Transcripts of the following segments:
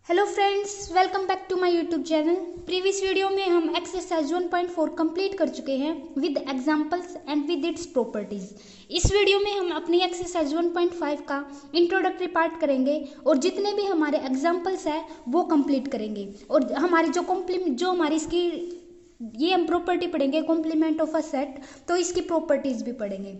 Hello friends, welcome back to my YouTube channel. Previous video में हम exercise 1.4 complete कर चुके हैं with examples and with its properties. इस वीडियो में हम अपनी एक्सरसाइज 1.5 का इंट्रोडक्टरी पार्ट करेंगे और जितने भी हमारे एग्जांपल्स हैं वो कंप्लीट करेंगे और हमारी जो हमारी इसकी ये हम प्रॉपर्टी पढ़ेंगे कॉम्प्लीमेंट ऑफ अ सेट, तो इसकी प्रॉपर्टीज भी पढ़ेंगे।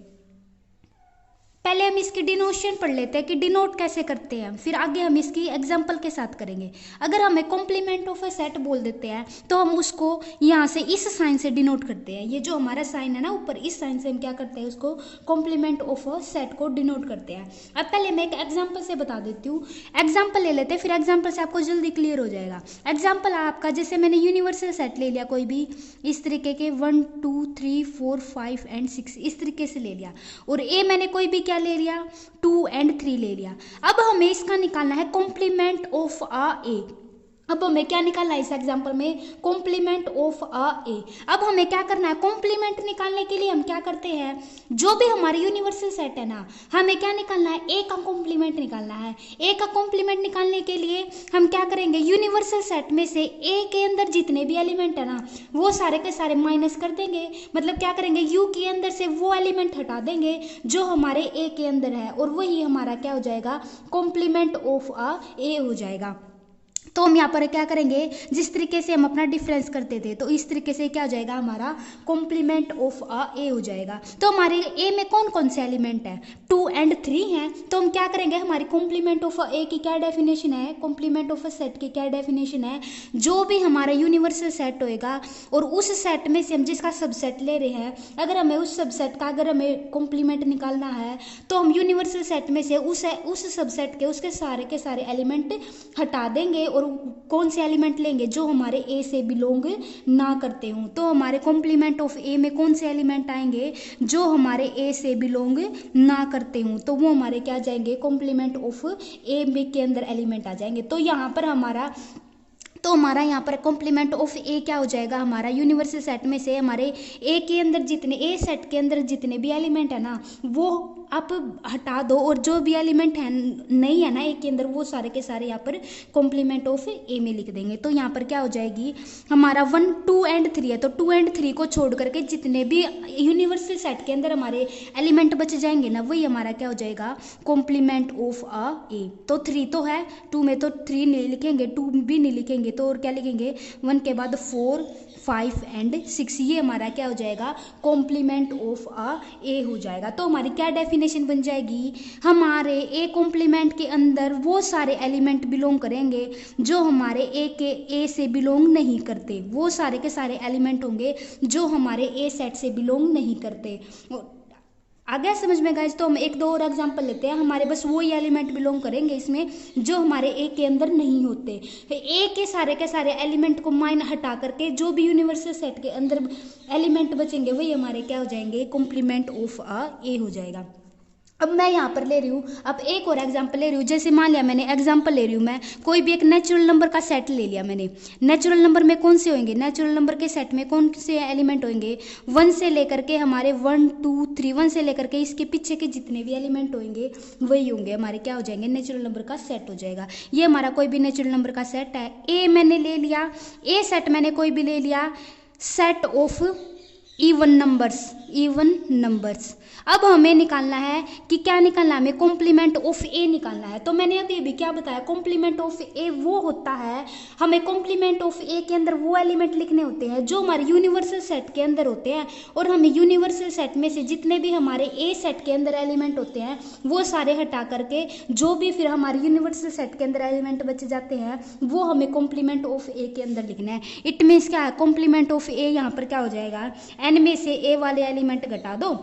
पहले हम इसकी डिनोशन पढ़ लेते हैं कि डिनोट कैसे करते हैं, फिर आगे हम इसकी एग्जांपल के साथ करेंगे। अगर हमें कॉम्प्लीमेंट ऑफ अ सेट बोल देते हैं तो हम उसको यहाँ से इस साइन से डिनोट करते हैं। ये जो हमारा साइन है ना ऊपर, इस साइन से हम क्या करते हैं, उसको कॉम्प्लीमेंट ऑफ अ सेट को डिनोट करते हैं। अब पहले मैं एक एग्जाम्पल से बता देती हूँ। एग्जाम्पल ले लेते हैं, फिर एग्जाम्पल से आपको जल्दी क्लियर हो जाएगा। एग्जाम्पल आपका, जैसे मैंने यूनिवर्सल सेट ले लिया कोई भी इस तरीके के 1 2 3 4 5 एंड 6 इस तरीके से ले लिया, और ए मैंने कोई भी क्या ले लिया 2 एंड 3 ले लिया। अब हमें इसका निकालना है कॉम्प्लीमेंट ऑफ अ ए। अब हमें क्या निकालना है इस एग्जांपल में, कॉम्प्लीमेंट ऑफ अ ए। अब हमें क्या करना है, कॉम्प्लीमेंट निकालने के लिए हम क्या करते हैं, जो भी हमारे यूनिवर्सल सेट है ना, हमें क्या निकालना है, ए का कॉम्प्लीमेंट निकालना है। ए का कॉम्प्लीमेंट निकालने के लिए हम क्या करेंगे, यूनिवर्सल सेट में से ए के अंदर जितने भी एलिमेंट है ना वो सारे के सारे माइनस कर देंगे। मतलब क्या करेंगे, यू के अंदर से वो एलिमेंट हटा देंगे जो हमारे ए के अंदर है, और वही हमारा क्या हो जाएगा, कॉम्प्लीमेंट ऑफ अ ए हो जाएगा। तो हम यहाँ पर क्या करेंगे, जिस तरीके से हम अपना डिफरेंस करते थे, तो इस तरीके से क्या हो जाएगा, हमारा कॉम्प्लीमेंट ऑफ अ ए हो जाएगा। तो हमारे ए में कौन कौन से एलिमेंट है, 2 एंड 3 हैं। तो हम क्या करेंगे, हमारी कॉम्प्लीमेंट ऑफ अ ए की क्या डेफिनेशन है, कॉम्प्लीमेंट ऑफ अ सेट की क्या डेफिनेशन है, जो भी हमारा यूनिवर्सल सेट होएगा और उस सेट में से हम जिसका सबसेट ले रहे हैं, अगर हमें उस सबसेट का अगर हमें कॉम्प्लीमेंट निकालना है तो हम यूनिवर्सल सेट में से उस सबसेट के उसके सारे एलिमेंट हटा देंगे और कौन से एलिमेंट लेंगे, जो हमारे ए से बिलोंग ना करते हों। तो हमारे कॉम्प्लीमेंट ऑफ ए में कौन से एलिमेंट आएंगे, जो हमारे ए से बिलोंग ना करते हों, तो वो हमारे क्या जाएंगे, कॉम्प्लीमेंट ऑफ ए में के अंदर एलिमेंट आ जाएंगे। तो हमारा यहाँ पर कॉम्प्लीमेंट ऑफ ए क्या हो जाएगा, हमारा यूनिवर्सल सेट में से हमारे ए के अंदर जितने ए सेट के अंदर जितने भी एलिमेंट है ना वो आप हटा दो, और जो भी एलिमेंट है नहीं है ना ए के अंदर वो सारे के सारे यहाँ पर कॉम्प्लीमेंट ऑफ ए में लिख देंगे। तो यहाँ पर क्या हो जाएगी, हमारा 1 2 एंड 3 है, तो 2 एंड 3 को छोड़ करके जितने भी यूनिवर्सल सेट के अंदर हमारे एलिमेंट बच जाएंगे ना, वही हमारा क्या हो जाएगा, कॉम्प्लीमेंट ऑफ अ ए। तो 3 तो है, 2 में तो 3 नहीं लिखेंगे, 2 भी नहीं लिखेंगे, तो और क्या लिखेंगे, 1 के बाद 4 5 एंड 6, ये हमारा क्या हो जाएगा, कॉम्प्लीमेंट ऑफ अ ए हो जाएगा। तो हमारी क्या डेफिनेशन बन जाएगी, हमारे ए कॉम्प्लीमेंट के अंदर वो सारे एलिमेंट बिलोंग करेंगे जो हमारे ए से बिलोंग नहीं करते, वो सारे के सारे एलिमेंट होंगे जो हमारे ए सेट से बिलोंग नहीं करते। आ गया समझ में गाइस। तो हम एक दो और एग्जांपल लेते हैं, हमारे बस वही एलिमेंट बिलोंग करेंगे इसमें जो हमारे ए के अंदर नहीं होते। ए के सारे एलिमेंट को माइन हटा करके जो भी यूनिवर्सल सेट के अंदर एलिमेंट बचेंगे वही हमारे क्या हो जाएंगे, कॉम्प्लीमेंट ऑफ अ ए हो जाएगा। अब मैं यहाँ पर ले रही हूँ, अब एक और एग्जांपल ले रही हूँ। जैसे मान लिया मैंने एग्जांपल ले रही हूँ, मैं कोई भी एक नेचुरल नंबर का सेट ले लिया मैंने। नेचुरल नंबर में कौन से होंगे, नेचुरल नंबर के सेट में कौन से एलिमेंट होंगे, 1 से लेकर के हमारे 1 2 3, 1 से लेकर के इसके पीछे के जितने भी एलिमेंट होंगे वही होंगे हमारे क्या हो जाएंगे, नेचुरल नंबर का सेट हो जाएगा। ये हमारा कोई भी नेचुरल नंबर का सेट है। ए मैंने ले लिया, ए सेट मैंने कोई भी ले लिया, सेट ऑफ इवन नंबर्स। अब हमें निकालना है कि क्या निकालना है, हमें कॉम्प्लीमेंट ऑफ ए निकालना है। तो मैंने अभी अभी क्या बताया, कॉम्प्लीमेंट ऑफ ए वो होता है, हमें कॉम्प्लीमेंट ऑफ ए के अंदर वो एलिमेंट लिखने होते हैं जो हमारे यूनिवर्सल सेट के अंदर होते हैं, और हमें यूनिवर्सल सेट में से जितने भी हमारे ए सेट के अंदर एलिमेंट होते हैं वो सारे हटा करके जो भी फिर हमारे यूनिवर्सल सेट के अंदर एलिमेंट बच जाते हैं वो हमें कॉम्प्लीमेंट ऑफ ए के अंदर लिखना है। इट मीन्स क्या है, कॉम्प्लीमेंट ऑफ ए यहाँ पर क्या हो जाएगा, एन में से ए वाले एलिमेंट घटा दो,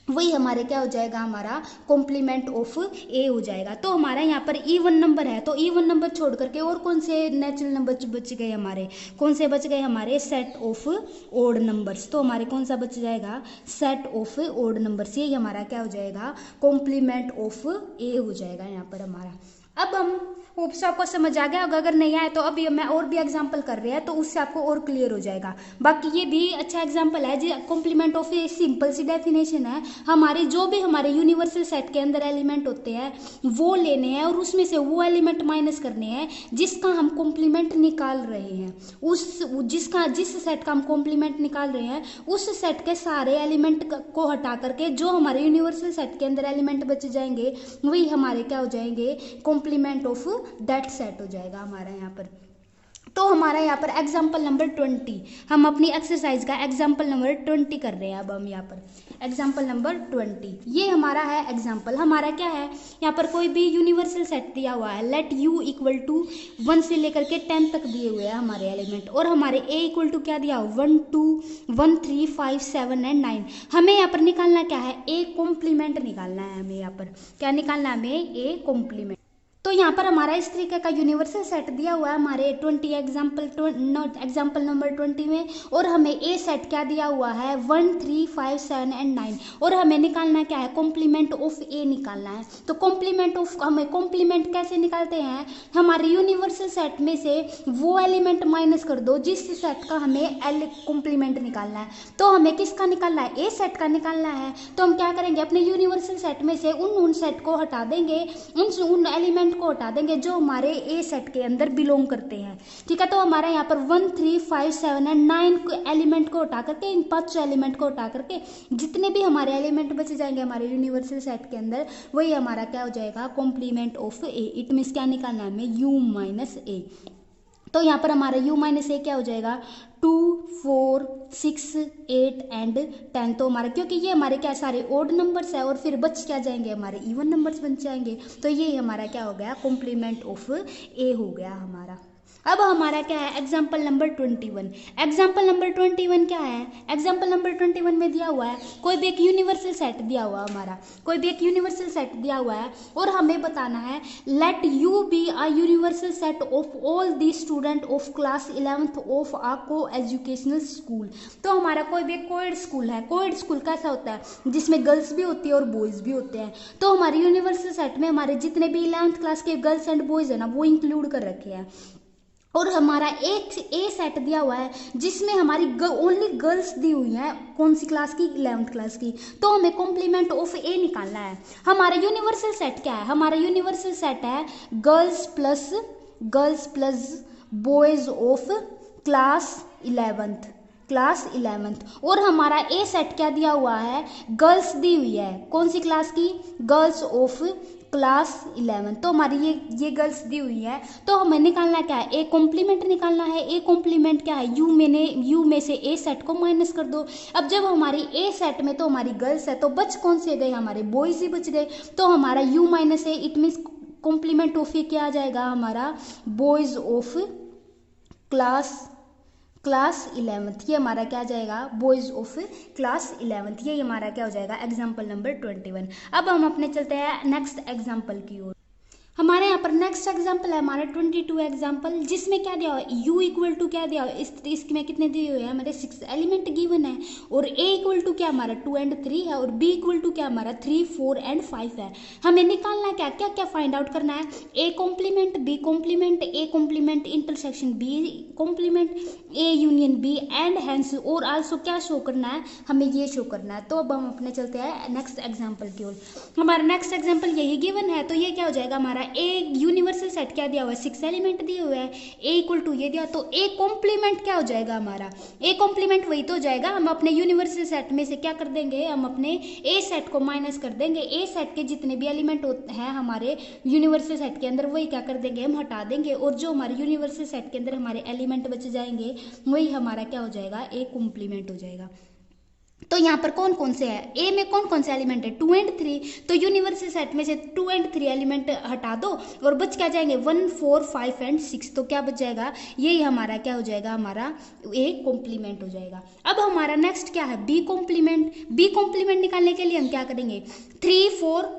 वही हमारे क्या हो जाएगा, हमारा कॉम्प्लीमेंट ऑफ ए हो जाएगा। तो हमारा यहाँ पर इवन नंबर है, तो इवन नंबर छोड़ करके और कौन से नेचुरल नंबर बच गए हमारे, कौन से बच गए हमारे, सेट ऑफ ओड नंबर्स। तो हमारे कौन सा बच जाएगा, सेट ऑफ ओड नंबर्स। ये हमारा क्या हो जाएगा, कॉम्प्लीमेंट ऑफ ए हो जाएगा यहाँ पर हमारा। अब हम होप से आपको समझ आ गया होगा, अगर नहीं आया तो अभी मैं और भी एग्जांपल कर रहे हैं तो उससे आपको और क्लियर हो जाएगा। बाकी ये भी अच्छा एग्जांपल है जी, कॉम्प्लीमेंट ऑफ ए सिंपल सी डेफिनेशन है, हमारे जो भी हमारे यूनिवर्सल सेट के अंदर एलिमेंट होते हैं वो लेने हैं और उसमें से वो एलिमेंट माइनस करने हैं जिसका हम कॉम्प्लीमेंट निकाल रहे हैं। जिस सेट का हम कॉम्प्लीमेंट निकाल रहे हैं उस सेट के सारे एलिमेंट को हटा करके जो हमारे यूनिवर्सल सेट के अंदर एलिमेंट बच जाएंगे वही हमारे क्या हो जाएंगे, कॉम्प्लीमेंट ऑफ दैट सेट हो जाएगा हमारा यहाँ पर। तो हमारा यहाँ पर एग्जाम्पल नंबर 20, हम अपनी एक्सरसाइज का एग्जाम्पल नंबर 20 कर रहे हैं। अब हम यहाँ पर एग्जाम्पल नंबर 20, ये हमारा है एग्जाम्पल। हमारा क्या है, यहाँ पर कोई भी यूनिवर्सल सेट दिया हुआ है, लेट u इक्वल टू 1 से लेकर के 10 तक दिए हुए हैं हमारे एलिमेंट, और हमारे a इक्वल टू क्या दिया हो, 1 2 1 3 5 7 एंड 9। हमें यहाँ पर निकालना क्या है, a कॉम्प्लीमेंट निकालना है। हमें यहाँ पर क्या निकालना है, हमें a कॉम्प्लीमेंट। तो यहाँ पर हमारा इस तरीके का यूनिवर्सल सेट दिया हुआ है हमारे 20 एग्जाम्पल नंबर 20 में, और हमें ए सेट क्या दिया हुआ है, 1 3 5 7 एंड 9, और हमें निकालना क्या है, कॉम्प्लीमेंट ऑफ ए निकालना है। तो कॉम्प्लीमेंट ऑफ, हमें कॉम्प्लीमेंट कैसे निकालते हैं, हमारे यूनिवर्सल सेट में से वो एलिमेंट माइनस कर दो जिस सेट का हमें कॉम्प्लीमेंट निकालना है। तो हमें किसका निकालना है, ए सेट का निकालना है। तो हम क्या करेंगे, अपने यूनिवर्सल सेट में से उन सेट को हटा देंगे, उन एलिमेंट को हटा देंगे जो हमारे ए सेट के अंदर बिलोंग करते हैं। ठीक है, तो हमारे यहाँ पर 1 3 5 7 एंड 9 एलिमेंट को हटा करके, इन 5 एलिमेंट को हटा करके जितने भी हमारे एलिमेंट बचे जाएंगे हमारे यूनिवर्सल सेट के अंदर वही हमारा क्या हो जाएगा, complement of A. It means क्या निकालना है हमें, u माइनस ए। तो यहाँ पर हमारा u माइनस ए क्या हो जाएगा, 2 4 6 8 एंड 10। तो हमारा, क्योंकि ये हमारे क्या सारे ओड नंबर्स है और फिर बच क्या जाएंगे, हमारे इवन नंबर्स बन जाएंगे। तो ये हमारा क्या हो गया, कॉम्प्लीमेंट ऑफ ए हो गया हमारा। अब हमारा क्या है, एग्जाम्पल नंबर 21। एग्जाम्पल नंबर 21 क्या है, एग्जाम्पल नंबर 21 में दिया हुआ है कोई भी एक यूनिवर्सल सेट दिया हुआ हमारा, कोई भी एक यूनिवर्सल सेट दिया हुआ है और हमें बताना है let you be a universal set of all the student of class 11th of a को एजुकेशनल स्कूल। तो हमारा कोई भी कोएड स्कूल है, कोएड स्कूल कैसा होता है जिसमें गर्ल्स भी होती है और बॉयज़ भी होते हैं। तो हमारे यूनिवर्सल सेट में हमारे जितने भी 11th क्लास के गर्ल्स एंड बॉयज़ है ना वो इंक्लूड कर रखे हैं, और हमारा एक ए सेट दिया हुआ है जिसमें हमारी ओनली गर्ल्स दी हुई हैं, कौन सी क्लास की, 11th क्लास की। तो हमें कॉम्प्लीमेंट ऑफ ए निकालना है। हमारा यूनिवर्सल सेट क्या है, हमारा यूनिवर्सल सेट है girls plus boys of class 11th, और हमारा ए सेट क्या दिया हुआ है, गर्ल्स दी हुई है, कौन सी क्लास की, गर्ल्स ऑफ क्लास 11। तो हमारी ये गर्ल्स दी हुई है। तो हमें निकालना क्या है, ए कॉम्प्लीमेंट निकालना है। ए कॉम्प्लीमेंट क्या है, यू में से ए सेट को माइनस कर दो। अब जब हमारी ए सेट में तो हमारी गर्ल्स है तो बच कौन से गए, हमारे बॉयज ही बच गए। तो हमारा U minus A, it means complement of A क्या आ जाएगा हमारा, बॉयज ऑफ क्लास 11th। ये हमारा क्या आ जाएगा, बॉयज ऑफ क्लास 11th। ये हमारा क्या हो जाएगा, एग्जाम्पल नंबर 21। अब हम अपने चलते हैं नेक्स्ट एग्जाम्पल की ओर। हमारे यहाँ पर नेक्स्ट एग्जाम्पल है हमारा 22 एग्जाम्पल, जिसमें क्या दिया हुआ है, u इक्वल टू क्या दिया हुआ है, इसमें कितने दिए हुए हैं, हमारे 6 एलिमेंट गिवन है, और a इक्वल टू क्या हमारा 2 एंड 3 है, और b इक्वल टू क्या हमारा 3 4 एंड 5 है। हमें निकालना क्या क्या क्या फाइंड आउट करना है, a complement, b complement, a complement intersection b complement, a union b and hence, और आल्सो क्या शो करना है, हमें ये शो करना है। तो अब हम अपने चलते हैं नेक्स्ट एग्जाम्पल की ओर। हमारा नेक्स्ट एग्जाम्पल यही गिवन है, तो ये क्या हो जाएगा हमारा, ए यूनिवर्सल सेट क्या दिया हुआ है, 6 एलिमेंट दिए हुए हैं, ए इक्वल टू ये दिया, तो ए कॉम्प्लीमेंट क्या हो जाएगा हमारा, ए कॉम्प्लीमेंट वही तो हो जाएगा, हम अपने यूनिवर्सल सेट में से क्या कर देंगे, हम अपने ए सेट को माइनस कर देंगे, ए सेट के जितने भी एलिमेंट हैं हमारे यूनिवर्सल सेट के अंदर वही क्या कर देंगे, हम हटा देंगे, और जो हमारे यूनिवर्सल सेट के अंदर हमारे एलिमेंट बच जाएंगे वही हमारा क्या हो जाएगा, ए कॉम्प्लीमेंट हो जाएगा। तो यहाँ पर कौन कौन से है, ए में कौन कौन से एलिमेंट है, 2 एंड 3। तो यूनिवर्सल सेट में से 2 एंड 3 एलिमेंट हटा दो और बच क्या जाएंगे, 1 4 5 एंड 6। तो क्या बच जाएगा, यही हमारा क्या हो जाएगा, हमारा ए कॉम्प्लीमेंट हो जाएगा। अब हमारा नेक्स्ट क्या है, बी कॉम्प्लीमेंट। बी कॉम्प्लीमेंट निकालने के लिए हम क्या करेंगे, 3 4।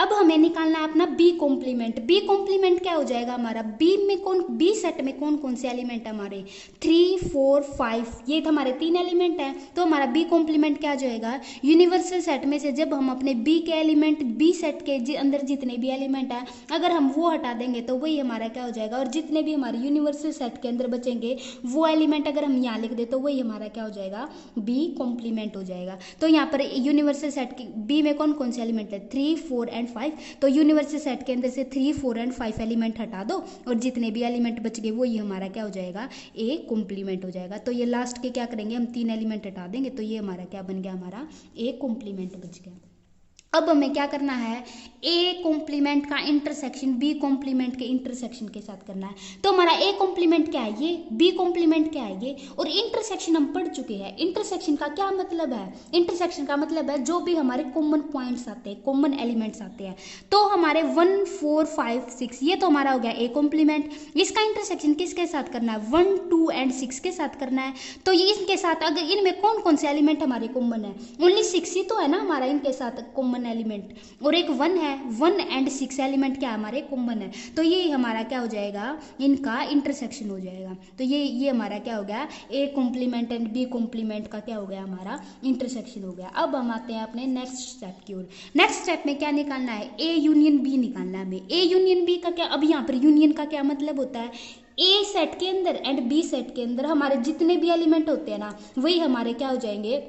अब हमें निकालना है अपना बी कॉम्प्लीमेंट। बी कॉम्प्लीमेंट क्या हो जाएगा हमारा, बी सेट में कौन कौन से एलिमेंट है हमारे, 3 4 5, ये तो हमारे 3 एलिमेंट हैं। तो हमारा बी कॉम्प्लीमेंट क्या हो जाएगा, यूनिवर्सल सेट में से जब हम अपने बी के एलिमेंट, बी सेट के अंदर जितने भी एलिमेंट हैं अगर हम वो हटा देंगे तो वही हमारा क्या हो जाएगा, और जितने भी हमारे यूनिवर्सल सेट के अंदर बचेंगे वो एलिमेंट अगर हम यहाँ लिख दे तो वही हमारा क्या हो जाएगा, बी कॉम्प्लीमेंट हो जाएगा। तो यहाँ पर यूनिवर्सल सेट की बी में कौन कौन से एलिमेंट है, 3 4 एंड 5, तो यूनिवर्सल सेट के अंदर से 3 4 एंड 5 एलिमेंट हटा दो और जितने भी एलिमेंट बच गए वो ये हमारा क्या हो जाएगा, ए कॉम्प्लीमेंट हो जाएगा। तो ये लास्ट के क्या करेंगे, हम 3 एलिमेंट हटा देंगे तो ये हमारा क्या बन गया, हमारा ए कॉम्प्लीमेंट बच गया। अब हमें क्या करना है, ए कॉम्प्लीमेंट का इंटरसेक्शन बी कॉम्प्लीमेंट के इंटरसेक्शन के साथ करना है। तो हमारा ए कॉम्प्लीमेंट क्या है ये, बी कॉम्प्लीमेंट क्या है ये, और इंटरसेक्शन हम पढ़ चुके हैं। इंटरसेक्शन का क्या मतलब है, इंटरसेक्शन का मतलब है जो भी हमारे कॉमन पॉइंट्स आते हैं, कॉमन एलिमेंट्स आते हैं। तो हमारे 1 4 5 6 ये तो हमारा हो गया ए कॉम्प्लीमेंट। इसका इंटरसेक्शन किसके साथ करना है, 1 2 एंड 6 के साथ करना है। तो ये इनके साथ अगर इनमें कौन कौन से एलिमेंट हमारे कॉमन है, ओनली 6 ही तो है ना हमारा इनके साथ कॉमन एलिमेंट, और एक 1 है, 1 एंड 6 एलिमेंट क्या हमारे कॉमन है। तो ये हमारा क्या हो जाएगा, इनका इंटरसेक्शन हो जाएगा। तो ये हमारा क्या हो गया, A complement and B complement का क्या हो गया, हमारा इंटरसेक्शन हो गया। अब हम आते हैं अपने नेक्स्ट स्टेप की ओर। नेक्स्ट स्टेप में क्या निकालना है, ए यूनियन बी निकालना है हमें। ए यूनियन बी का क्या, अब यहाँ पर यूनियन का क्या मतलब होता है, ए सेट के अंदर एंड बी सेट के अंदर हमारे जितने भी एलिमेंट होते हैं ना वही हमारे क्या हो जाएंगे,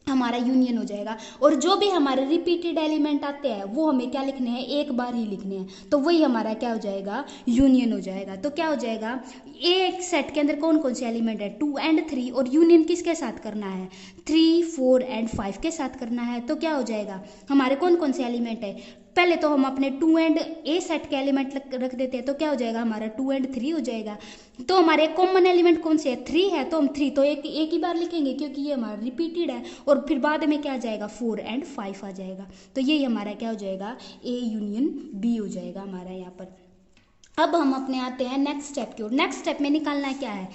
हमारा यूनियन हो जाएगा। और जो भी हमारे रिपीटेड एलिमेंट आते हैं वो हमें क्या लिखने हैं, एक बार ही लिखने हैं, तो वही हमारा क्या हो जाएगा, यूनियन हो जाएगा। तो क्या हो जाएगा, एक सेट के अंदर कौन कौन से एलिमेंट है, 2 एंड 3, और यूनियन किसके साथ करना है, 3 4 एंड 5 के साथ करना है। तो क्या हो जाएगा, हमारे कौन कौन से एलिमेंट है, पहले तो हम अपने 2 एंड ए सेट के एलिमेंट रख देते हैं। तो क्या हो जाएगा, हमारा 2 एंड 3 हो जाएगा। तो हमारे कॉमन एलिमेंट कौन से है, 3 है, तो हम 3 तो एक ही बार लिखेंगे क्योंकि ये हमारा रिपीटेड है, और फिर बाद में क्या आ जाएगा, 4 एंड 5 आ जाएगा। तो यही हमारा क्या हो जाएगा, ए यूनियन बी हो जाएगा हमारा यहाँ पर। अब हम अपने आते हैं नेक्स्ट स्टेप की ओर। नेक्स्ट स्टेप में निकालना क्या है,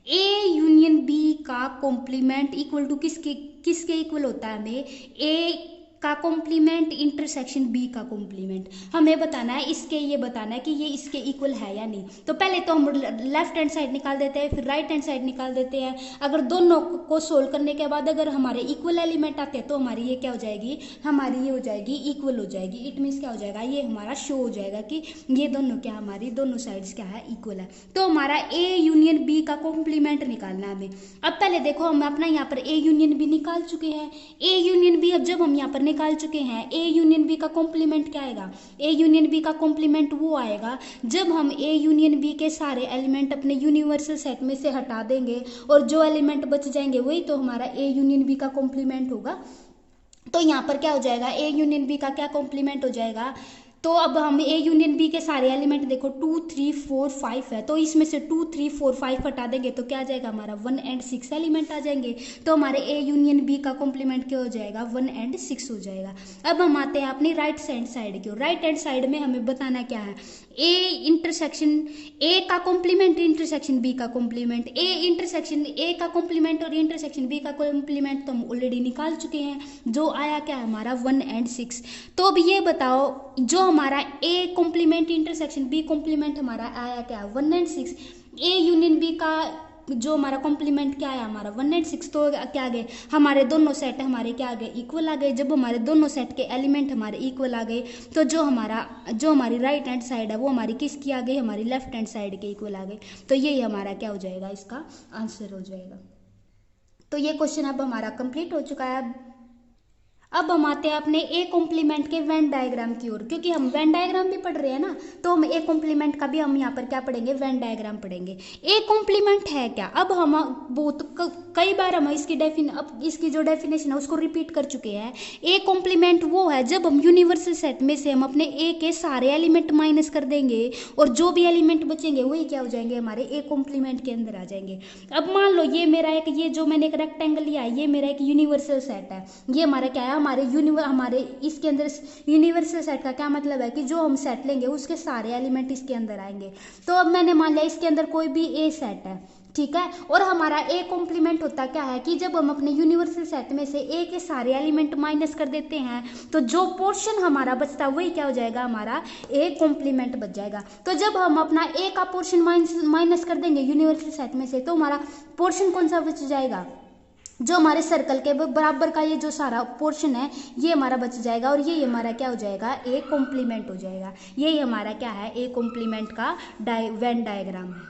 ए यूनियन बी का कॉम्प्लीमेंट इक्वल टू किसके इक्वल होता है, हमें ए का कॉम्प्लीमेंट इंटरसेक्शन बी का कॉम्प्लीमेंट हमें बताना है, इसके ये बताना है कि ये इसके इक्वल है या नहीं। तो पहले तो हम लेफ्ट हैंड साइड निकाल देते हैं, फिर राइट हैंड साइड निकाल देते हैं। अगर दोनों को सोल्व करने के बाद अगर हमारे इक्वल एलिमेंट आते हैं तो हमारी ये क्या हो जाएगी, हमारी ये हो जाएगी इक्वल हो जाएगी। इट मीन्स क्या हो जाएगा, ये हमारा शो हो जाएगा कि ये दोनों क्या, हमारी दोनों साइड्स क्या है, इक्वल है। तो हमारा ए यूनियन बी का कॉम्प्लीमेंट निकालना है हमें। अब पहले देखो हम अपना यहाँ पर ए यूनियन बी निकाल चुके हैं। ए यूनियन बी अब जब हम यहाँ पर निकाल चुके हैं, ए यूनियन बी का कॉम्प्लीमेंट क्या आएगा, ए यूनियन बी का कॉम्प्लीमेंट वो आएगा जब हम ए यूनियन बी के सारे एलिमेंट अपने यूनिवर्सल सेट में से हटा देंगे और जो एलिमेंट बच जाएंगे वही तो हमारा ए यूनियन बी का कॉम्प्लीमेंट होगा। तो यहाँ पर क्या हो जाएगा, ए यूनियन बी का क्या कॉम्प्लीमेंट हो जाएगा। तो अब हम ए यूनियन बी के सारे एलिमेंट देखो 2 3 4 5 है, तो इसमें से 2 3 4 5 हटा देंगे तो क्या आ जाएगा, हमारा 1 एंड 6 एलिमेंट आ जाएंगे। तो हमारे ए यूनियन बी का कॉम्प्लीमेंट क्या हो जाएगा, 1 एंड 6 हो जाएगा। अब हम आते हैं अपनी राइट हैंड साइड की। राइट हैंड साइड में हमें बताना क्या है, ए इंटरसेक्शन ए का कॉम्प्लीमेंट इंटरसेक्शन बी का कॉम्प्लीमेंट, ए इंटरसेक्शन ए का कॉम्प्लीमेंट और इंटरसेक्शन बी का कॉम्प्लीमेंट तो हम ऑलरेडी निकाल चुके हैं, जो आया क्या हमारा 1 एंड 6। तो अब ये बताओ जो हमारा A complement intersection B complement हमारा आया क्या, 1 एंड 6। ए यूनियन बी का जो हमारा कॉम्प्लीमेंट क्या आया, हमारा 1 एंड 6। तो क्या आ गए, हमारे दोनों सेट हमारे क्या आ गए, इक्वल आ गए। जब हमारे दोनों सेट के एलिमेंट हमारे इक्वल आ गए तो जो हमारी राइट हैंड साइड है वो हमारी किसकी आ गई, हमारी लेफ्ट हैंड साइड के इक्वल आ गई। तो यही हमारा क्या हो जाएगा, इसका आंसर हो जाएगा। तो ये क्वेश्चन अब हमारा कंप्लीट हो चुका है। अब हम आते हैं अपने ए कॉम्प्लीमेंट के वेन डायग्राम की ओर, क्योंकि हम वेन डायग्राम भी पढ़ रहे हैं ना, तो हम ए कॉम्प्लीमेंट का भी हम यहाँ पर क्या पढ़ेंगे, वेन डायग्राम पढ़ेंगे। ए कॉम्प्लीमेंट है क्या, अब हम कई बार हम इसकी जो डेफिनेशन है उसको रिपीट कर चुके हैं। ए कॉम्प्लीमेंट वो है जब हम यूनिवर्सल सेट में से हम अपने ए के सारे एलिमेंट माइनस कर देंगे और जो भी एलिमेंट बचेंगे वही क्या हो जाएंगे, हमारे ए कॉम्प्लीमेंट के अंदर आ जाएंगे। अब मान लो ये जो मैंने एक रेक्टेंगल लिया है, ये मेरा एक यूनिवर्सल सेट है, ये हमारा क्या है, हमारे इसके अंदर यूनिवर्सल सेट का क्या मतलब है कि जो हम सेट लेंगे उसके सारे एलिमेंट इसके अंदर आएंगे। तो अब मैंने मान लिया इसके अंदर कोई भी ए सेट है, ठीक है। और हमारा ए कॉम्प्लीमेंट होता क्या है कि जब हम अपने यूनिवर्सल सेट में से ए के सारे एलिमेंट माइनस कर देते हैं तो जो पोर्शन हमारा बचता है वही क्या हो जाएगा, हमारा ए कॉम्प्लीमेंट बच जाएगा। तो जब हम अपना ए का पोर्शन माइनस कर देंगे यूनिवर्सल सेट में से तो हमारा पोर्शन कौन सा बच जाएगा, जो हमारे सर्कल के बराबर का ये जो सारा पोर्शन है ये हमारा बच जाएगा और ये हमारा क्या हो जाएगा, ए कॉम्प्लीमेंट हो जाएगा। यही हमारा क्या है, ए कॉम्प्लीमेंट का वेन डायग्राम है।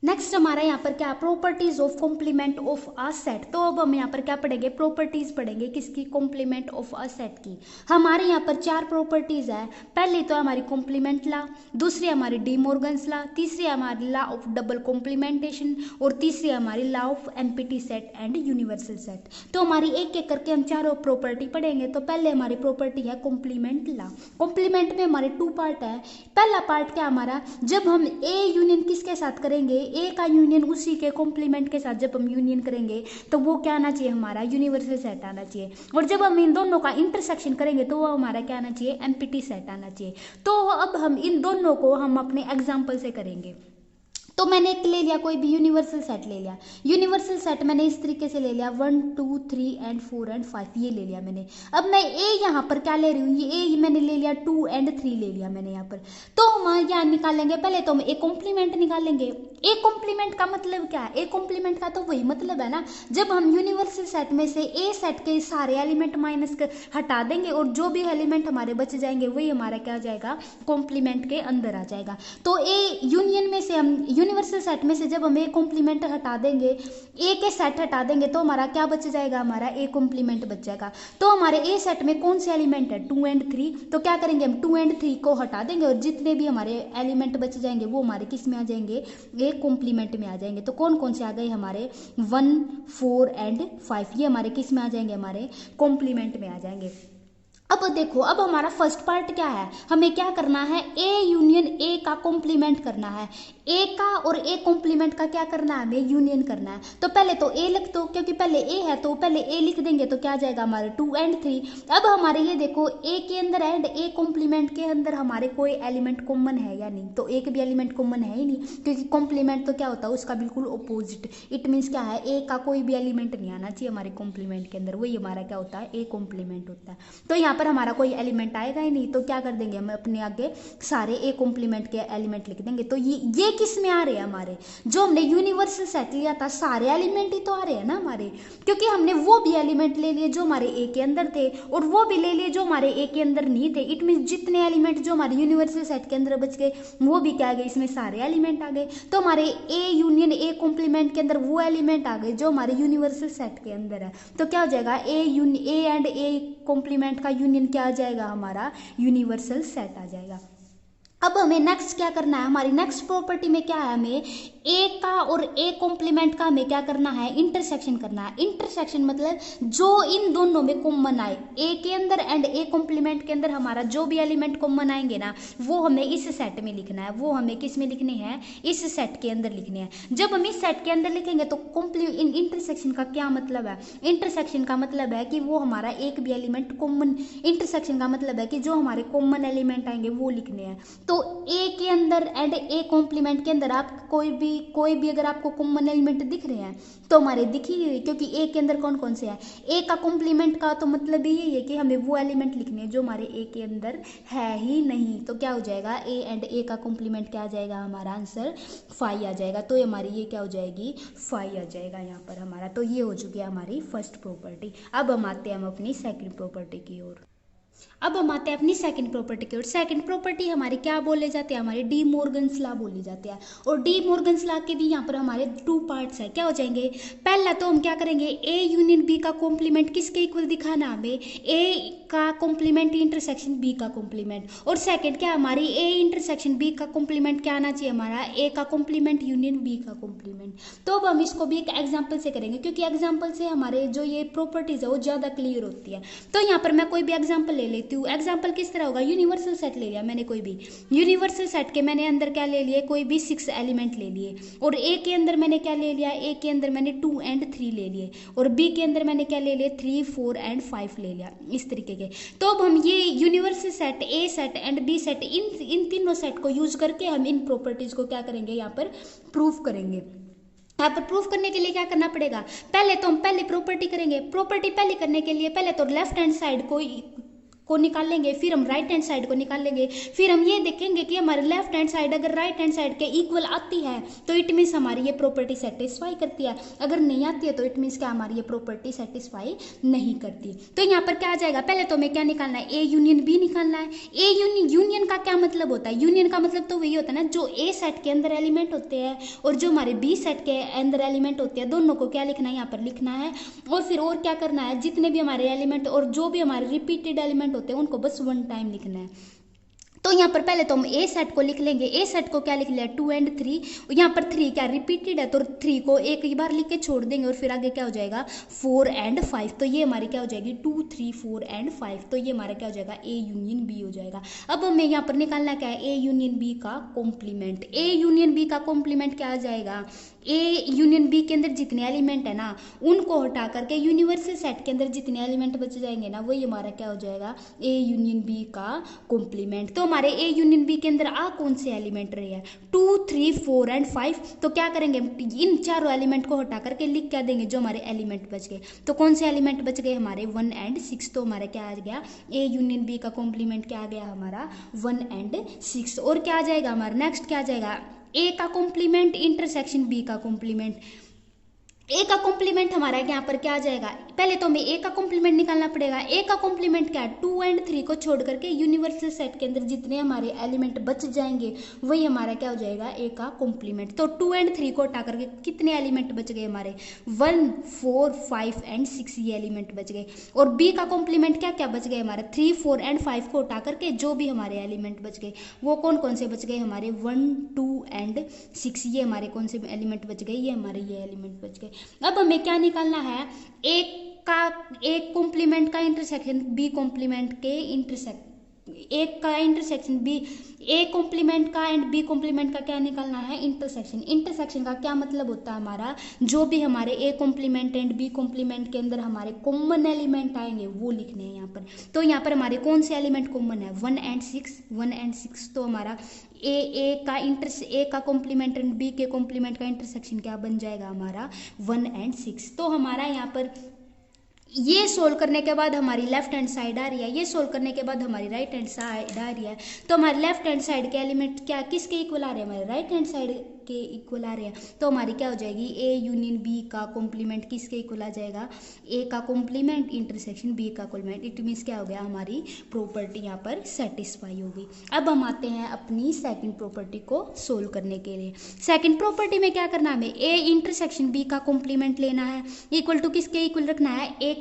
नेक्स्ट हमारा यहाँ पर क्या, properties of complement of a set. तो अब हम यहाँ पर क्या पढ़ेंगे, प्रॉपर्टीज पढ़ेंगे किसकी, कॉम्प्लीमेंट ऑफ अ सेट की। हमारे यहाँ पर 4 प्रॉपर्टीज है। पहली तो हमारी कॉम्प्लीमेंट लॉ, दूसरी हमारी डी मॉर्गन्स लॉ, तीसरी हमारी लॉ ऑफ डबल कॉम्प्लीमेंटेशन और तीसरी हमारी law of empty set and universal set. तो हमारी एक एक करके हम चारों प्रॉपर्टी पढ़ेंगे। तो पहले हमारी प्रॉपर्टी है कॉम्प्लीमेंट लॉ। कॉम्प्लीमेंट में हमारे 2 पार्ट है। पहला पार्ट क्या हमारा, जब हम ए यूनियन किसके साथ करेंगे, ए का यूनियन उसी के कॉम्प्लीमेंट के साथ जब हम यूनियन करेंगे तो वो क्या आना चाहिए, हमारा यूनिवर्सल सेट आना चाहिए। और जब हम इन दोनों का इंटरसेक्शन करेंगे तो वो हमारा क्या आना चाहिए, एम्प्टी सेट आना चाहिए। तो अब हम इन दोनों को हम अपने एग्जाम्पल से करेंगे। तो मैंने एक ले लिया, कोई भी यूनिवर्सल सेट ले लिया। यूनिवर्सल सेट मैंने इस तरीके से ले लिया 1 2 3 एंड 4 एंड 5 ये ले लिया मैंने। अब मैं ए यहाँ पर क्या ले रही हूँ, ये ए मैंने ले लिया 2 एंड 3 ले लिया मैंने यहाँ पर। तो हम यहाँ निकालेंगे, पहले तो हम ए कॉम्प्लीमेंट निकालेंगे। ए कॉम्प्लीमेंट का मतलब क्या है, ए कॉम्प्लीमेंट का तो वही मतलब है ना, जब हम यूनिवर्सल सेट में से ए सेट के सारे एलिमेंट माइनस कर हटा देंगे और जो भी एलिमेंट हमारे बच जाएंगे वही हमारा क्या हो जाएगा, कॉम्प्लीमेंट के अंदर आ जाएगा। तो ए यूनियन में से हम यूनिवर्सल सेट में से जब हम ए कॉम्प्लीमेंट हटा देंगे, ए के सेट हटा देंगे तो हमारा क्या बच जाएगा, हमारा ए कॉम्प्लीमेंट बच जाएगा। तो हमारे ए सेट में कौन से एलिमेंट है, 2 एंड 3। तो क्या करेंगे हम 2 एंड 3 को हटा देंगे और जितने भी हमारे एलिमेंट बच जाएंगे वो हमारे किस में आ जाएंगे, ए कॉम्प्लीमेंट में आ जाएंगे। तो कौन कौन से आ गए हमारे 1 4 एंड 5, ये हमारे किस में आ जाएंगे, हमारे कॉम्प्लीमेंट में आ जाएंगे। अब देखो, अब हमारा फर्स्ट पार्ट क्या है, हमें क्या करना है, ए यूनियन ए का कॉम्प्लीमेंट करना है। ए का और ए कॉम्प्लीमेंट का क्या करना है, हमें यूनियन करना है। तो पहले तो ए लिख दो, क्योंकि पहले ए है तो पहले ए लिख देंगे तो क्या आ जाएगा हमारे 2 एंड 3। अब हमारे ये देखो ए के अंदर एंड ए कॉम्प्लीमेंट के अंदर हमारे कोई एलिमेंट कॉमन है या नहीं, तो एक भी एलिमेंट कॉमन है ही नहीं, क्योंकि कॉम्प्लीमेंट तो क्या होता है उसका बिल्कुल अपोजिट। इट मीन्स क्या है, ए का कोई भी एलिमेंट नहीं आना चाहिए हमारे कॉम्प्लीमेंट के अंदर, वही हमारा क्या होता है, ए कॉम्प्लीमेंट होता है। तो यहाँ पर हमारा कोई एलिमेंट आएगा ही नहीं, तो क्या कर देंगे हम अपने आगे सारे ए कॉम्प्लीमेंट के एलिमेंट लिख देंगे। तो ये किस में आ रहे हैं, हमारे जो हमने यूनिवर्सल सेट लिया था सारे एलिमेंट ही तो आ रहे हैं ना हमारे, क्योंकि हमने वो भी एलिमेंट ले लिए जो हमारे ए के अंदर थे और वो भी ले लिए जो हमारे ए के अंदर नहीं थे। इट मीन जितने एलिमेंट जो हमारे यूनिवर्सल सेट के अंदर बच गए वो भी क्या आ गए, इसमें सारे एलिमेंट आ गए। तो हमारे ए यूनियन ए कॉम्प्लीमेंट के अंदर वो एलिमेंट आ गए जो हमारे यूनिवर्सल सेट के अंदर है। तो क्या हो जाएगा, ए एंड ए कॉम्प्लीमेंट का यूनियन क्या आ जाएगा, हमारा यूनिवर्सल सेट आ जाएगा। अब हमें नेक्स्ट क्या करना है, हमारी नेक्स्ट प्रॉपर्टी में क्या है, हमें ए का और ए कॉम्प्लीमेंट का हमें क्या करना है, इंटरसेक्शन करना है। इंटरसेक्शन मतलब जो इन दोनों में कॉमन आए, ए के अंदर एंड ए कॉम्प्लीमेंट के अंदर हमारा जो भी एलिमेंट कॉमन आएंगे ना वो हमें इस सेट में लिखना है, वो हमें किस में लिखने हैं, इस सेट के अंदर लिखने हैं। जब हम इस सेट के अंदर लिखेंगे तो इंटरसेक्शन का क्या मतलब है, इंटरसेक्शन का मतलब है कि वो हमारा एक भी एलिमेंट कॉमन, इंटरसेक्शन का मतलब है कि जो हमारे कॉमन एलिमेंट आएंगे वो लिखने हैं। तो ए के अंदर एंड ए कॉम्प्लीमेंट के अंदर आप कोई भी अगर आपको कॉमन एलिमेंट दिख रहे हैं तो हमारे दिख ही रहे, क्योंकि ए के अंदर कौन कौन से हैं, ए का कॉम्प्लीमेंट का तो मतलब यही है कि हमें वो एलिमेंट लिखने हैं जो हमारे ए के अंदर है ही नहीं। तो क्या हो जाएगा, ए एंड ए का कॉम्प्लीमेंट क्या आ जाएगा, हमारा आंसर 5 आ जाएगा। तो हमारी ये क्या हो जाएगी, 5 आ जाएगा यहाँ पर हमारा। तो ये हो चुकी है हमारी फर्स्ट प्रॉपर्टी। अब हम आते हैं अपनी सेकंड प्रॉपर्टी की ओर। अब हम आते हैं अपनी सेकंड प्रॉपर्टी की ओर। सेकंड प्रॉपर्टी हमारी क्या बोले जाते हैं, हमारे डी मॉर्गन्स लॉ बोली जाती है। और डी मॉर्गन्स लॉ के भी यहाँ पर हमारे 2 पार्ट्स है, क्या हो जाएंगे, पहला तो हम क्या करेंगे, ए यूनियन बी का कॉम्प्लीमेंट किसके इक्वल दिखाना, हमें ए का कॉम्प्लीमेंट इंटरसेक्शन बी का कॉम्प्लीमेंट। और सेकंड क्या, हमारी ए इंटरसेक्शन बी का कॉम्प्लीमेंट क्या आना चाहिए, हमारा ए का कॉम्प्लीमेंट यूनियन बी का कॉम्प्लीमेंट। तो अब हम इसको भी एक एग्जाम्पल से करेंगे, क्योंकि एग्जाम्पल से हमारे जो ये प्रॉपर्टीज है वो ज़्यादा क्लियर होती है। तो यहाँ पर मैं कोई भी एग्जाम्पल ले लेती हूँ। एग्जाम्पल किस तरह होगा, यूनिवर्सल सेट ले लिया मैंने, कोई भी यूनिवर्सल सेट के मैंने अंदर क्या ले लिए, कोई भी 6 एलिमेंट ले लिए। और ए के अंदर मैंने क्या ले लिया, ए के अंदर मैंने 2 एंड 3 ले लिए। और बी के अंदर मैंने क्या ले लिए, 3 4 एंड 5 ले लिया, इस तरीके के। तो अब हम ये universal set, A set and B set, इन तीनों सेट को यूज करके हम इन प्रॉपर्टीज को क्या करेंगे, यहाँ पर प्रूफ करेंगे। यहाँ पर प्रूफ करने के लिए क्या करना पड़ेगा, पहले तो हम पहले प्रॉपर्टी करेंगे। प्रॉपर्टी पहले करने के लिए पहले तो लेफ्ट हैंड साइड को निकाल लेंगे, फिर हम राइट हैंड साइड को निकाल लेंगे, फिर हम ये देखेंगे कि हमारे लेफ्ट हैंड साइड अगर राइट हैंड साइड के इक्वल आती है तो इट मीन्स हमारी ये प्रॉपर्टी सेटिस्फाई करती है, अगर नहीं आती है तो इट मीन्स क्या हमारी ये प्रॉपर्टी सेटिस्फाई नहीं करती। तो यहाँ पर क्या आ जाएगा, पहले तो हमें क्या निकालना है, ए यूनियन बी निकालना है। ए यूनियन का क्या मतलब होता है, यूनियन का मतलब तो वही होता है ना, जो ए सेट के अंदर एलिमेंट होते हैं और जो हमारे बी सेट के अंदर एलिमेंट होते हैं, दोनों को क्या लिखना है, यहाँ पर लिखना है। और फिर और क्या करना है, जितने भी हमारे एलिमेंट और जो भी हमारे रिपीटेड एलिमेंट होते हैं उनको बस वन टाइम लिखना है। तो यहाँ पर पहले तो हम ए सेट को लिख लेंगे। ए सेट को क्या लिख लिया, 2 और 3। यहाँ पर 3 क्या रिपीटेड है तो 3 को एक ही बार लिख के छोड़ देंगे और फिर आगे क्या हो जाएगा 4 और 5। तो ये हमारी क्या हो जाएगी 2, 3, 4 और 5। तो ये हमारा क्या हो जाएगा ए यूनियन बी हो जाएगा। अब हमें यहाँ पर निकालना क्या है, ए यूनियन बी का कॉम्प्लीमेंट। ए यूनियन बी का कॉम्प्लीमेंट क्या आ जाएगा, ए यूनियन बी के अंदर जितने एलिमेंट है ना उनको हटा करके यूनिवर्सल सेट के अंदर जितने एलिमेंट बच जाएंगे ना वही हमारा क्या हो जाएगा ए यूनियन बी का कॉम्प्लीमेंट। तो हमारे ए यूनियन बी के अंदर आ कौन से एलिमेंट रहे हैं, 2, 3, 4 और 5। तो क्या करेंगे, इन चारों एलिमेंट को हटा करके लिख क्या देंगे, जो हमारे एलिमेंट बच गए। तो कौन से एलिमेंट बच गए हमारे 1 और 6। तो हमारा क्या आ गया ए यूनियन बी का कॉम्प्लीमेंट क्या आ गया हमारा 1 और 6। और क्या आ जाएगा हमारा नेक्स्ट क्या आ जाएगा, ए का कॉम्प्लीमेंट इंटरसेक्शन बी का कॉम्प्लीमेंट। ए का कॉम्प्लीमेंट हमारा यहाँ पर क्या आ जाएगा, पहले तो हमें ए का कॉम्प्लीमेंट निकालना पड़ेगा। ए का कॉम्प्लीमेंट क्या है, 2 और 3 को छोड़ करके यूनिवर्सल सेट के अंदर जितने हमारे एलिमेंट बच जाएंगे वही हमारा क्या हो जाएगा ए का कॉम्प्लीमेंट। तो 2 और 3 को हटा करके कितने एलिमेंट बच गए हमारे 1, 4, 5 और 6 ये एलिमेंट बच गए। और बी का कॉम्प्लीमेंट क्या क्या बच गए हमारे 3, 4 और 5 को हटा करके जो भी हमारे एलिमेंट बच गए वो कौन कौन से बच गए हमारे 1, 2 और 6। ये हमारे कौन से एलिमेंट बच गए, ये हमारे ये एलिमेंट बच गए। अब हमें क्या निकालना है, एक कॉम्प्लीमेंट का इंटरसेक्शन बी कॉम्प्लीमेंट के एक का इंटरसेक्शन बी, ए कॉम्प्लीमेंट का एंड बी कॉम्प्लीमेंट का क्या निकालना है इंटरसेक्शन। इंटरसेक्शन का क्या मतलब होता है हमारा, जो भी हमारे A complement and B complement के अंदर हमारे कॉमन एलिमेंट आएंगे वो लिखने हैं यहाँ पर। तो यहाँ पर हमारे कौन से एलिमेंट कॉमन है 1 और 6, 1 और 6। तो हमारा ए का कॉम्प्लीमेंट एंड बी के कॉम्प्लीमेंट का इंटरसेक्शन क्या बन जाएगा हमारा 1 और 6। तो हमारा यहाँ पर ये सोल्व करने के बाद हमारी लेफ्ट हैंड साइड आ रही है, ये सोल्व करने के बाद हमारी राइट हैंड साइड आ रही है। तो हमारे लेफ्ट हैंड साइड के एलिमेंट क्या किसके इक्वल आ रहे हैं, हमारे राइट हैंड साइड के इक्वल आ रहे हैं। तो हमारी क्या हो जाएगी ए यूनियन बी का कॉम्प्लीमेंट किसके इक्वल आ जाएगा, ए का कॉम्प्लीमेंट इंटरसेक्शन बी का कॉम्प्लीमेंट। इट मीन्स क्या हो गया हमारी प्रॉपर्टी यहाँ पर सेटिस्फाई होगी। अब हम आते हैं अपनी सेकंड प्रॉपर्टी को सोल्व करने के लिए। सेकंड प्रॉपर्टी में क्या करना है, हमें ए इंटरसेक्शन बी का कॉम्प्लीमेंट लेना है, इक्वल टू किसके इक्वल रखना है ए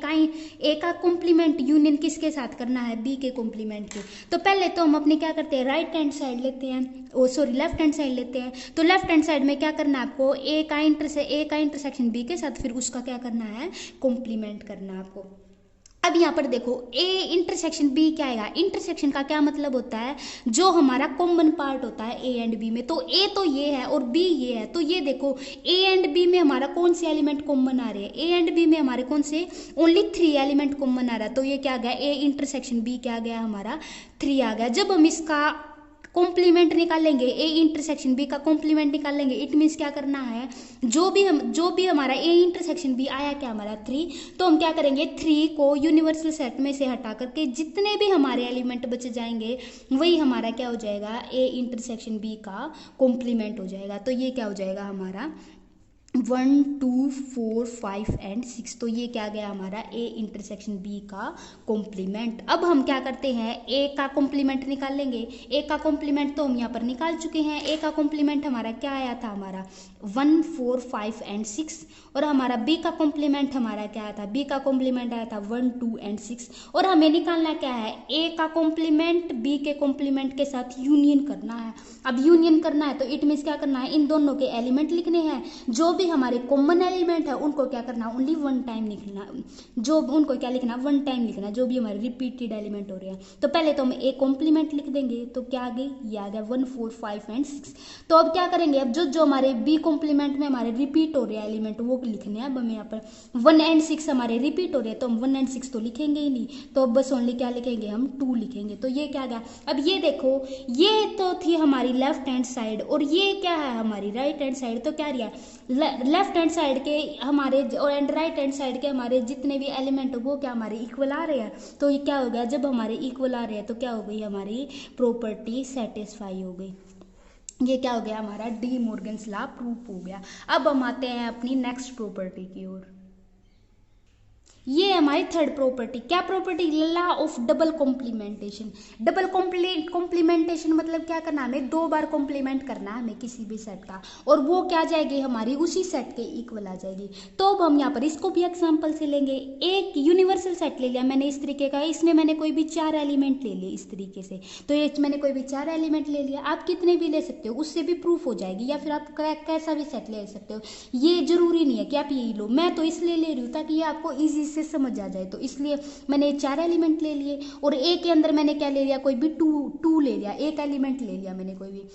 का कॉम्प्लीमेंट यूनियन किसके साथ करना है बी के कॉम्प्लीमेंट के। तो पहले तो हम अपने क्या करते हैं राइट हैंड साइड लेते हैं, लेफ्ट हैंड साइड लेते हैं। तो लेफ्ट हैंड साइड में क्या करना है आपको ए का इंटरसेक्शन बी के साथ फिर उसका क्या करना है कॉम्प्लीमेंट करना है आपको। अब यहाँ पर देखो ए इंटरसेक्शन बी क्या आएगा, इंटरसेक्शन का क्या मतलब होता है, जो हमारा कॉमन पार्ट होता है ए एंड बी में। तो ए तो ये है और बी ये है, तो ये देखो ए एंड बी में हमारा कौन से एलिमेंट कॉमन आ रहे हैं, ए एंड बी में हमारे कौन से ओनली 3 एलिमेंट कॉमन आ रहा है। तो ये क्या आ गया ए इंटरसेक्शन बी क्या आ गया हमारा 3 आ गया। जब हम इसका कॉम्प्लीमेंट निकालेंगे ए इंटरसेक्शन बी का कॉम्प्लीमेंट निकालेंगे, इट मीन्स क्या करना है जो भी हमारा ए इंटरसेक्शन बी आया क्या हमारा 3, तो हम क्या करेंगे 3 को यूनिवर्सल सेट में से हटा करके जितने भी हमारे एलिमेंट बच जाएंगे वही हमारा क्या हो जाएगा ए इंटरसेक्शन बी का कॉम्प्लीमेंट हो जाएगा। तो ये क्या हो जाएगा हमारा 1, 2, 4, 5 और 6। तो ये क्या गया हमारा ए इंटरसेक्शन बी का कॉम्प्लीमेंट। अब हम क्या करते हैं ए का कॉम्प्लीमेंट निकाल लेंगे। ए का कॉम्प्लीमेंट तो हम यहाँ पर निकाल चुके हैं। ए का कॉम्प्लीमेंट हमारा क्या आया था हमारा 1, 4, 5 और 6। और हमारा बी का कॉम्प्लीमेंट हमारा क्या आया था, बी का कॉम्प्लीमेंट आया था 1, 2 और 6। और हमें निकालना क्या है ए का कॉम्प्लीमेंट बी के कॉम्प्लीमेंट के साथ यूनियन करना है। अब यूनियन करना है तो इट मीन्स क्या करना है इन दोनों के एलिमेंट लिखने हैं, जो भी हमारे कॉमन एलिमेंट है उनको क्या करना ओनली 1 टाइम लिखना, जो उनको क्या लिखना 1 टाइम लिखना, जो भी हमारे रिपीटेड एलिमेंट हो रहे हैं। तो पहले तो हम ए कॉम्प्लीमेंट लिख देंगे, तो क्या आ गई ये आ गया 1, 4, 5 और 6। तो अब क्या करेंगे, अब जो हमारे बी कॉम्प्लीमेंट में हमारे रिपीट हो रहे हैं एलिमेंट वो लिखने हैं। अब हमें यहाँ पर 1 और 6 हमारे रिपीट हो रहे हैं, तो हम 1 और 6 तो लिखेंगे ही नहीं, तो अब बस ओनली क्या लिखेंगे हम 2 लिखेंगे। तो ये क्या गया, अब ये देखो ये तो थी हमारी लेफ्ट हैंड साइड और ये क्या है हमारी राइट हैंड साइड। तो क्या रहा लेफ्ट हैंड साइड के हमारे एंड राइट हैंड साइड के हमारे जितने भी एलिमेंट वो क्या हमारे इक्वल आ रहे हैं, तो ये क्या हो गया, जब हमारे इक्वल आ रहे हैं तो क्या हो गई हमारी प्रॉपर्टी सेटिस्फाई हो गई। ये क्या हो गया हमारा डी मॉर्गन्स लॉ प्रूफ हो गया। अब हम आते हैं अपनी नेक्स्ट प्रॉपर्टी की ओर। ये है हमारी थर्ड प्रॉपर्टी। क्या property, law of double complementation. Double complementation मतलब क्या करना, हमें दो बार कॉम्प्लीमेंट करना है हमें किसी भी सेट का, और वो क्या जाएगी हमारी उसी सेट के इक्वल आ जाएगी। तो अब हम यहाँ पर इसको भी एग्जांपल से लेंगे। एक यूनिवर्सल सेट ले लिया मैंने इस तरीके का, इसमें मैंने कोई भी 4 एलिमेंट ले लिए इस तरीके से, तो ये मैंने कोई भी 4 एलिमेंट ले लिया, आप कितने भी ले सकते हो उससे भी प्रूफ हो जाएगी, या फिर आप कैसा भी सेट ले सकते हो। ये जरूरी नहीं है कि आप यही लो, मैं तो इसलिए ले रही हूँ ताकि ये आपको ईजी से समझ आ जाए, तो इसलिए मैंने 4 एलिमेंट ले लिए, और ए के अंदर मैंने क्या ले लिया, कोई भी टू ले लिया, एक एलिमेंट ले लिया मैंने कोई भी।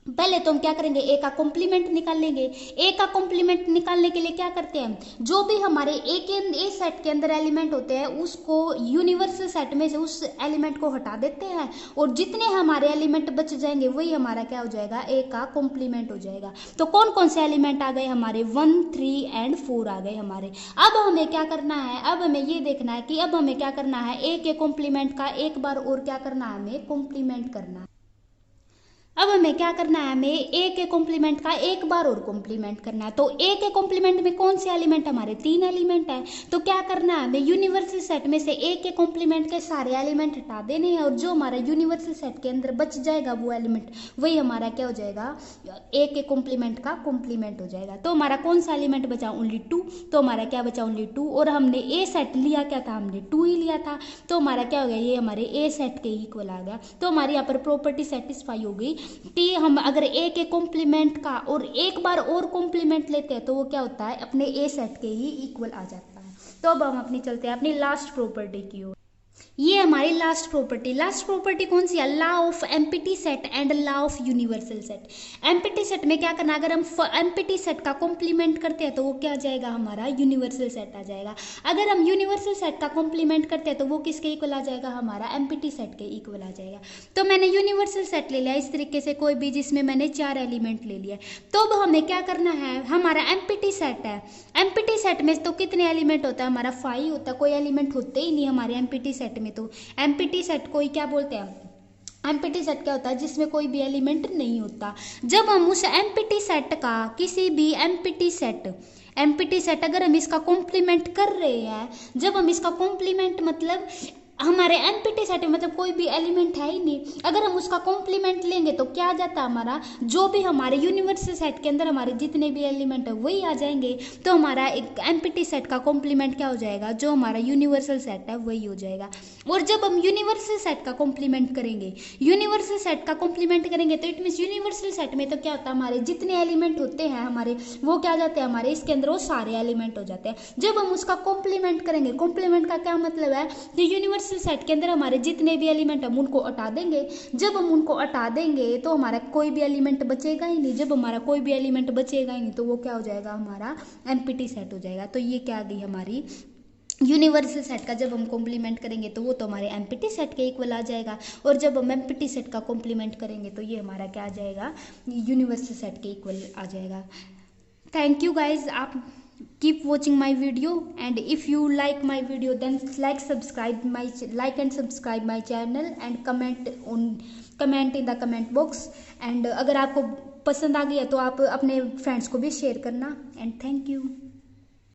पहले तो हम क्या करेंगे, ए का कॉम्प्लीमेंट निकाल लेंगे। ए का कॉम्प्लीमेंट निकालने के लिए क्या करते हैं, जो भी हमारे ए सेट के अंदर एलिमेंट होते हैं उसको यूनिवर्सल सेट में से उस एलिमेंट को हटा देते हैं, और जितने हमारे एलिमेंट बच जाएंगे वही हमारा क्या हो जाएगा, ए का कॉम्प्लीमेंट हो जाएगा। तो कौन कौन से एलिमेंट आ गए हमारे, 1, 3 एंड 4 आ गए हमारे। अब हमें क्या करना है, अब हमें ये देखना है कि अब हमें क्या करना है, ए के कॉम्प्लीमेंट का एक बार और क्या करना है, हमें कॉम्प्लीमेंट करना है। अब हमें क्या करना है, हमें ए के कॉम्प्लीमेंट का एक बार और कॉम्प्लीमेंट करना है। तो ए के कॉम्प्लीमेंट में कौन से एलिमेंट, हमारे 3 एलिमेंट है, तो क्या करना है हमें, यूनिवर्सल सेट में से ए के कॉम्प्लीमेंट के सारे एलिमेंट हटा देने हैं, और जो हमारा यूनिवर्सल सेट के अंदर बच जाएगा वो एलिमेंट वही हमारा क्या हो जाएगा, ए के कॉम्प्लीमेंट का कॉम्प्लीमेंट हो जाएगा। तो हमारा कौन सा एलिमेंट बचा, ओनली 2, तो हमारा क्या बचा, ओनली 2, और हमने ए सेट लिया क्या था, हमने 2 ही लिया था, तो हमारा क्या हो गया, ये हमारे ए सेट के इक्वल आ गया। तो हमारी यहाँ पर प्रॉपर्टी सेटिस्फाई हो गई कि हम अगर ए के कॉम्प्लीमेंट का और एक बार और कॉम्प्लीमेंट लेते हैं तो वो क्या होता है, अपने ए सेट के ही इक्वल आ जाता है। तो अब हम अपनी चलते हैं अपनी लास्ट प्रॉपर्टी की ओर। ये हमारी लास्ट प्रॉपर्टी कौन सी है, law of empty set and law of universal set. Empty set में क्या करना, अगर हम एम्प्टी सेट का कॉम्प्लीमेंट करते हैं तो वो क्या आ जाएगा, हमारा यूनिवर्सल सेट आ जाएगा। अगर हम यूनिवर्सल सेट का कॉम्प्लीमेंट करते हैं तो वो किसके इक्वल आ जाएगा, हमारा एम्प्टी सेट के इक्वल आ जाएगा। तो मैंने यूनिवर्सल सेट ले लिया इस तरीके से कोई भी, जिसमें मैंने 4 एलिमेंट ले लिया। तो अब हमें क्या करना है, हमारा एम्प्टी सेट है, एम्प्टी सेट में तो कितने एलिमेंट होता है, हमारा 5 होता है, कोई एलिमेंट होते ही नहीं हमारे एम्प्टी सेट में। तो एम्प्टी सेट को क्या बोलते हैं, एम्प्टी सेट क्या होता है, जिसमें कोई भी एलिमेंट नहीं होता। जब हम उस एम्प्टी सेट का किसी भी एम्प्टी सेट अगर हम इसका कॉम्प्लीमेंट कर रहे हैं, जब हम इसका कॉम्प्लीमेंट मतलब हमारे एम्प्टी सेट में मतलब कोई भी एलिमेंट है ही नहीं, अगर हम उसका कॉम्प्लीमेंट लेंगे तो क्या आ जाता है, हमारा जो भी हमारे यूनिवर्सल सेट के अंदर हमारे जितने भी एलिमेंट है वही आ जाएंगे। तो हमारा एक एम्प्टी सेट का कॉम्प्लीमेंट क्या हो जाएगा, जो हमारा यूनिवर्सल सेट है वही हो जाएगा। और जब हम यूनिवर्सल सेट का कॉम्प्लीमेंट करेंगे तो इट मीन्स यूनिवर्सल सेट में तो क्या होता है, हमारे जितने एलिमेंट होते हैं हमारे वो क्या जाते हैं, हमारे इसके अंदर वो सारे एलिमेंट हो जाते हैं। जब हम उसका कॉम्प्लीमेंट करेंगे, कॉम्प्लीमेंट का क्या मतलब है, कि यूनिवर्सल सेट के अंदर हमारे जितने भी एलिमेंट हम उनको हटा देंगे। जब हम उनको हटा देंगे तो हमारा कोई भी एलिमेंट बचेगा ही नहीं, जब हमारा कोई भी एलिमेंट बचेगा ही नहीं तो वो क्या हो जाएगा, हमारा एम्प्टी सेट हो जाएगा। तो ये क्या आ गई हमारी यूनिवर्सल सेट का, जब हम कॉम्प्लीमेंट करेंगे तो वो तो हमारे एम्प्टी सेट के इक्वल आ जाएगा, और जब हम एम्प्टी सेट का कॉम्प्लीमेंट करेंगे तो ये हमारा क्या आ जाएगा, यूनिवर्सल सेट के इक्वल आ जाएगा। थैंक यू गाइज, आप keep watching my video, and if you like my video then like and subscribe my channel and comment in the comment box, and अगर आपको पसंद आ गई है तो आप अपने फ्रेंड्स को भी शेयर करना, and thank you।